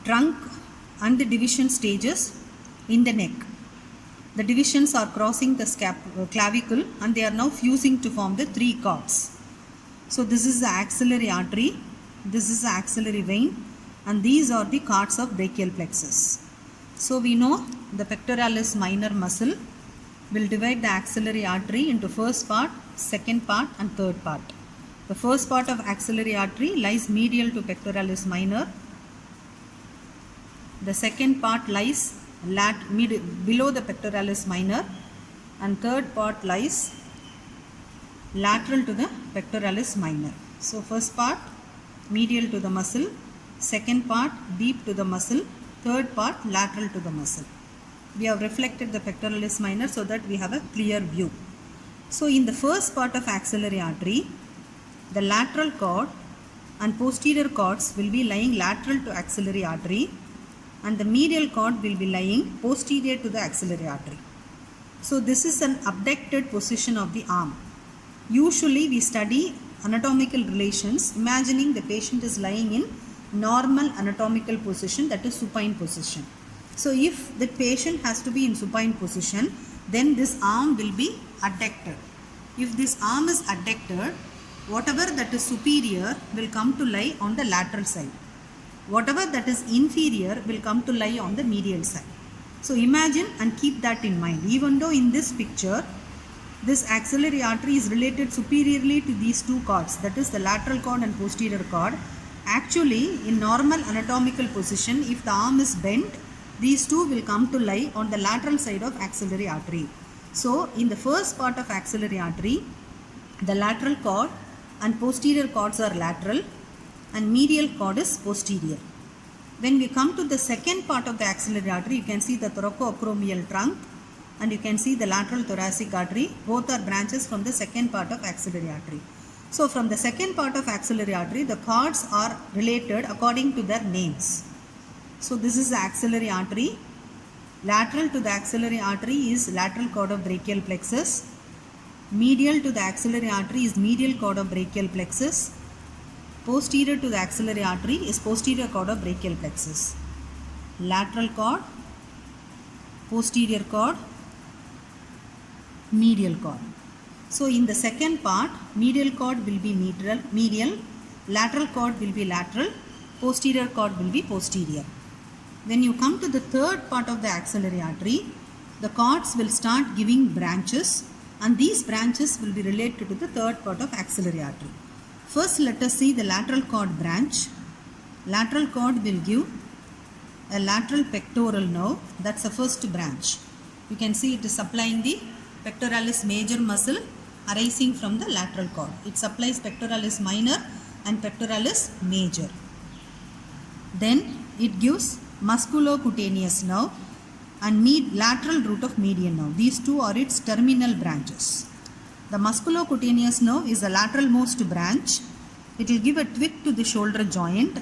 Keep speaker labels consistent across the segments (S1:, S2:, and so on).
S1: trunk and the division stages in the neck. The divisions are crossing the clavicle and they are now fusing to form the three cords. So this is the axillary artery, this is the axillary vein, and these are the cords of brachial plexus. So we know the pectoralis minor muscle will divide the axillary artery into first part, second part and third part. The first part of axillary artery lies medial to pectoralis minor. The second part lies below the pectoralis minor, and third part lies lateral to the pectoralis minor. So first part medial to the muscle, second part deep to the muscle, third part lateral to the muscle. We have reflected the pectoralis minor so that we have a clear view. So in the first part of axillary artery, the lateral cord and posterior cords will be lying lateral to axillary artery, and the medial cord will be lying posterior to the axillary artery. So this is an abducted position of the arm. Usually we study anatomical relations imagining the patient is lying in normal anatomical position, that is supine position. So if the patient has to be in supine position, then this arm will be adducted. If this arm is adducted, whatever that is superior will come to lie on the lateral side. Whatever that is inferior will come to lie on the medial side. So imagine and keep that in mind. Even though in this picture, this axillary artery is related superiorly to these two cords, that is the lateral cord and posterior cord. Actually, in normal anatomical position, if the arm is bent, these two will come to lie on the lateral side of axillary artery. So in the first part of axillary artery, the lateral cord and posterior cords are lateral and medial cord is posterior. When we come to the second part of the axillary artery, you can see the thoracoacromial trunk and you can see the lateral thoracic artery. Both are branches from the second part of axillary artery. So from the second part of axillary artery, the cords are related according to their names. So this is the axillary artery. Lateral to the axillary artery is lateral cord of brachial plexus. Medial to the axillary artery is medial cord of brachial plexus. Posterior to the axillary artery is posterior cord of brachial plexus. Lateral cord, posterior cord, medial cord. So in the second part, medial cord will be medial, lateral cord will be lateral, posterior cord will be posterior. When you come to the third part of the axillary artery, the cords will start giving branches, and these branches will be related to the third part of axillary artery. First, let us see the lateral cord branch. Lateral cord will give a lateral pectoral nerve. That's the first branch. You can see it is supplying the pectoralis major muscle arising from the lateral cord. It supplies pectoralis minor and pectoralis major. Then it gives musculocutaneous nerve and lateral root of median nerve. These two are its terminal branches. The musculocutaneous nerve is the lateralmost branch. It will give a tweak to the shoulder joint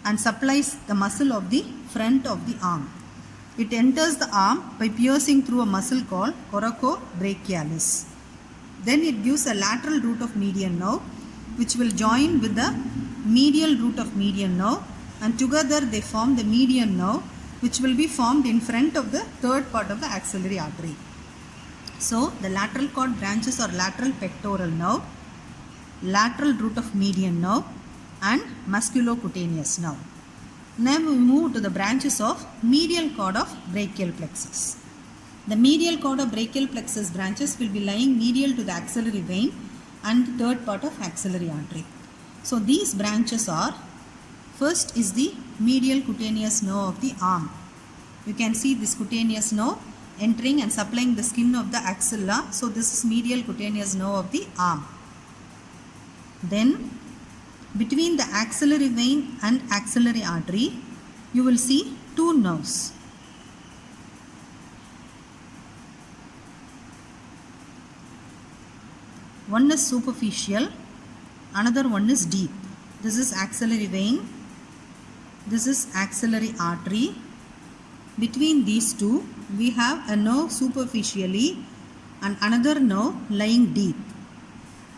S1: and supplies the muscle of the front of the arm. It enters the arm by piercing through a muscle called coracobrachialis. Then it gives a lateral root of median nerve which will join with the medial root of median nerve, and together they form the median nerve which will be formed in front of the third part of the axillary artery. So the lateral cord branches are lateral pectoral nerve, lateral root of median nerve and musculocutaneous nerve. Now we move to the branches of medial cord of brachial plexus. The medial cord of brachial plexus branches will be lying medial to the axillary vein and third part of axillary artery. So these branches are, first is the medial cutaneous nerve of the arm. You can see this cutaneous nerve entering and supplying the skin of the axilla. So this is medial cutaneous nerve of the arm. Then between the axillary vein and axillary artery, you will see two nerves. One is superficial, another one is deep. This is axillary vein, this is axillary artery. Between these two, we have a nerve superficially and another nerve lying deep.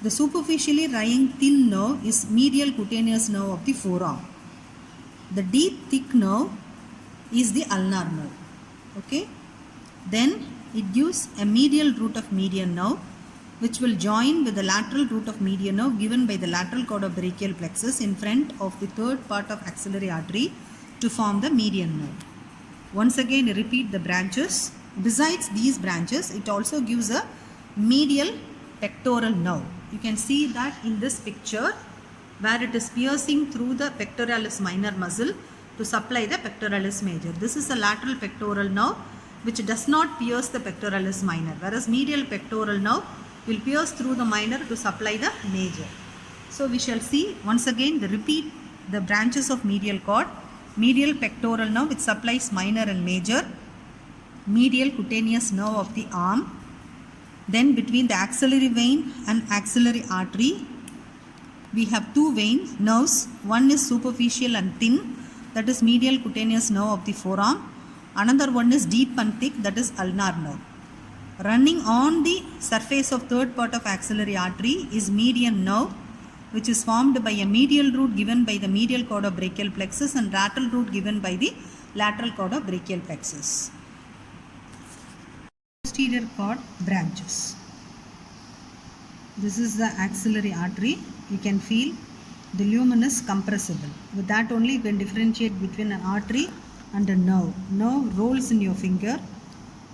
S1: The superficially lying thin nerve is medial cutaneous nerve of the forearm. The deep thick nerve is the ulnar nerve. Okay. Then it gives a medial root of median nerve which will join with the lateral root of median nerve given by the lateral cord of brachial plexus in front of the third part of axillary artery to form the median nerve. Once again repeat the branches. Besides these branches, it also gives a medial pectoral nerve. You can see that in this picture where it is piercing through the pectoralis minor muscle to supply the pectoralis major. This is a lateral pectoral nerve which does not pierce the pectoralis minor, whereas medial pectoral nerve will pierce through the minor to supply the major. So we shall see once again repeat the branches of medial cord. Medial pectoral nerve which supplies minor and major, medial cutaneous nerve of the arm, then between the axillary vein and axillary artery we have two nerves. One is superficial and thin, that is medial cutaneous nerve of the forearm. Another one is deep and thick, that is ulnar nerve. Running on the surface of third part of axillary artery is median nerve which is formed by a medial root given by the medial cord of brachial plexus and lateral root given by the lateral cord of brachial plexus. Posterior cord branches. This is the axillary artery. You can feel the lumen is compressible. With that only you can differentiate between an artery and a nerve. Nerve rolls in your finger,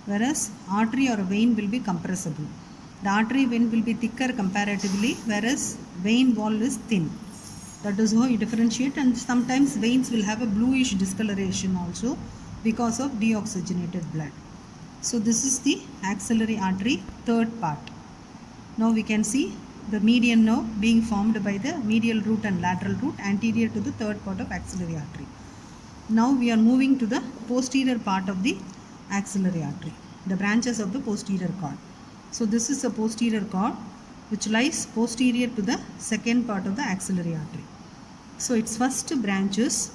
S1: whereas artery or vein will be compressible. The artery vein will be thicker comparatively, whereas vein wall is thin. That is how you differentiate, and sometimes veins will have a bluish discoloration also because of deoxygenated blood. So this is the axillary artery third part. Now we can see the median nerve being formed by the medial root and lateral root anterior to the third part of axillary artery. Now we are moving to the posterior part of the axillary artery, the branches of the posterior cord. So this is a posterior cord which lies posterior to the second part of the axillary artery. So its first branch is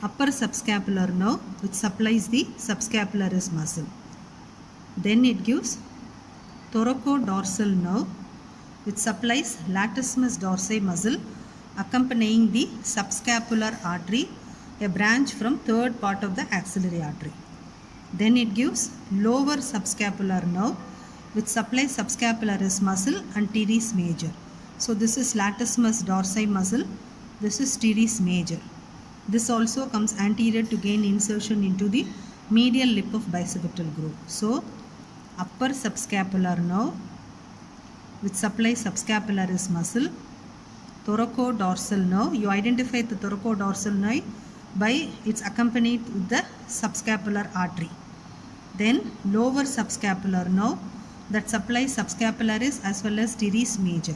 S1: upper subscapular nerve which supplies the subscapularis muscle. Then it gives thoracodorsal nerve which supplies latissimus dorsi muscle accompanying the subscapular artery, a branch from third part of the axillary artery. Then it gives lower subscapular nerve which supplies subscapularis muscle and teres major. So this is latissimus dorsi muscle, this is teres major. This also comes anterior to gain insertion into the medial lip of bicipital groove. So upper subscapular nerve which supplies subscapularis muscle, thoracodorsal nerve. You identify the thoracodorsal nerve by its accompanied with the subscapular artery. Then lower subscapular nerve that supplies subscapularis as well as teres major.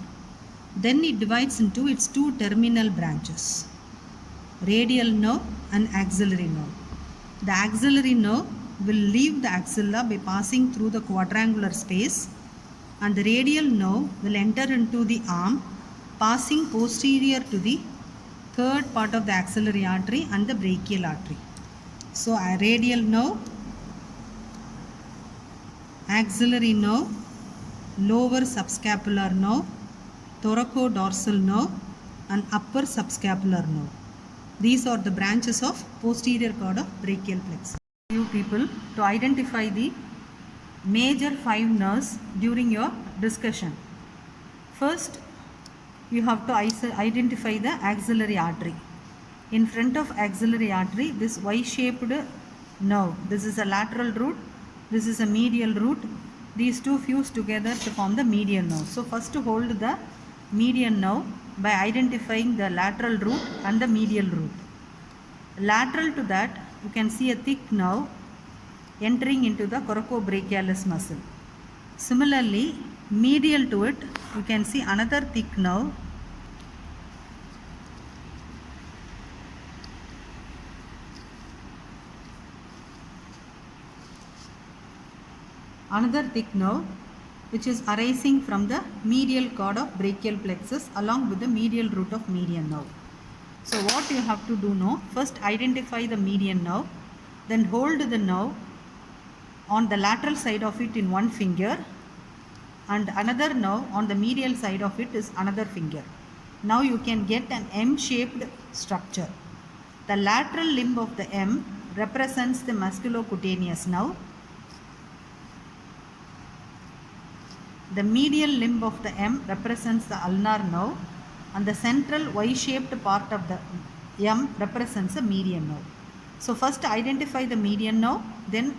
S1: Then it divides into its two terminal branches, radial nerve and axillary nerve. The axillary nerve will leave the axilla by passing through the quadrangular space, and the radial nerve will enter into the arm passing posterior to the third part of the axillary artery and the brachial artery. So a radial nerve, axillary nerve, lower subscapular nerve, thoracodorsal nerve and upper subscapular nerve. These are the branches of posterior cord of brachial plexus. You people to identify the major 5 nerves during your discussion. First, you have to identify the axillary artery. In front of axillary artery, this Y-shaped nerve, this is a lateral root, this is a medial root. These two fuse together to form the median nerve. So first to hold the median nerve by identifying the lateral root and the medial root. Lateral to that, you can see a thick nerve entering into the coracobrachialis muscle. Similarly, medial to it, you can see another thick nerve which is arising from the medial cord of brachial plexus along with the medial root of median nerve. So what you have to do now, first identify the median nerve, then hold the nerve on the lateral side of it in one finger and another nerve on the medial side of it is another finger. Now you can get an M-shaped structure. The lateral limb of the M represents the musculocutaneous nerve. The medial limb of the M represents the ulnar nerve, and the central Y-shaped part of the M represents the median nerve. So first identify the median nerve, then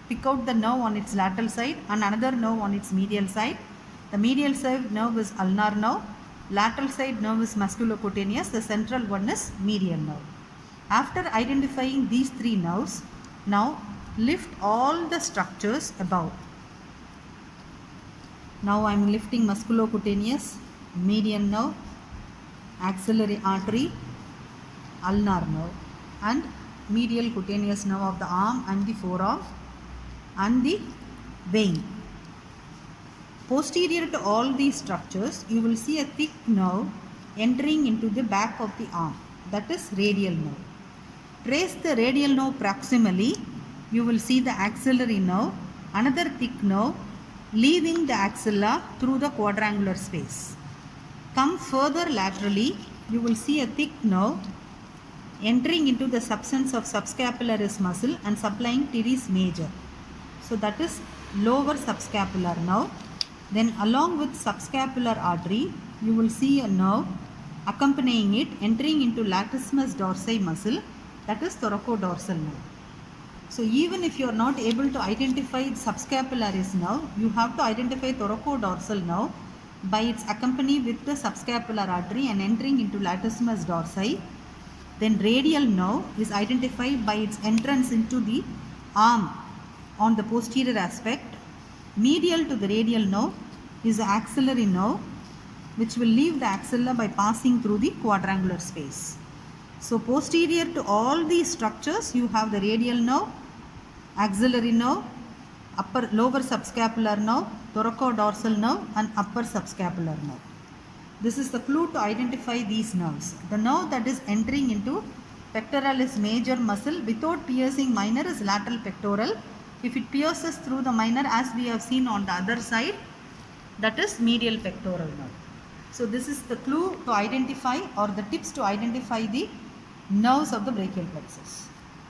S1: pick out the nerve on its lateral side and another nerve on its medial side. The medial side nerve is ulnar nerve, lateral side nerve is musculocutaneous, the central one is median nerve. After identifying these three nerves, now lift all the structures above. Now I am lifting musculocutaneous, median nerve, axillary artery, ulnar nerve, and medial cutaneous nerve of the arm and the forearm and the vein. Posterior to all these structures, you will see a thick nerve entering into the back of the arm, that is radial nerve. Trace the radial nerve proximally, you will see the axillary nerve, another thick nerve leaving the axilla through the quadrangular space. Come further laterally, you will see a thick nerve entering into the substance of subscapularis muscle and supplying teres major. So that is lower subscapular nerve. Then along with subscapular artery, you will see a nerve accompanying it entering into latissimus dorsi muscle, that is thoracodorsal nerve. So even if you are not able to identify subscapularis nerve, you have to identify thoracodorsal nerve by its accompany with the subscapular artery and entering into latissimus dorsi. Then radial nerve is identified by its entrance into the arm on the posterior aspect. Medial to the radial nerve is the axillary nerve, which will leave the axilla by passing through the quadrangular space. So posterior to all these structures, you have the radial nerve, axillary nerve, lower subscapular nerve, thoracodorsal nerve, and upper subscapular nerve. This is the clue to identify these nerves. The nerve that is entering into pectoralis major muscle without piercing minor is lateral pectoral. If it pierces through the minor, as we have seen on the other side, that is medial pectoral nerve. So this is the clue to identify, or the tips to identify the nerves of the brachial plexus.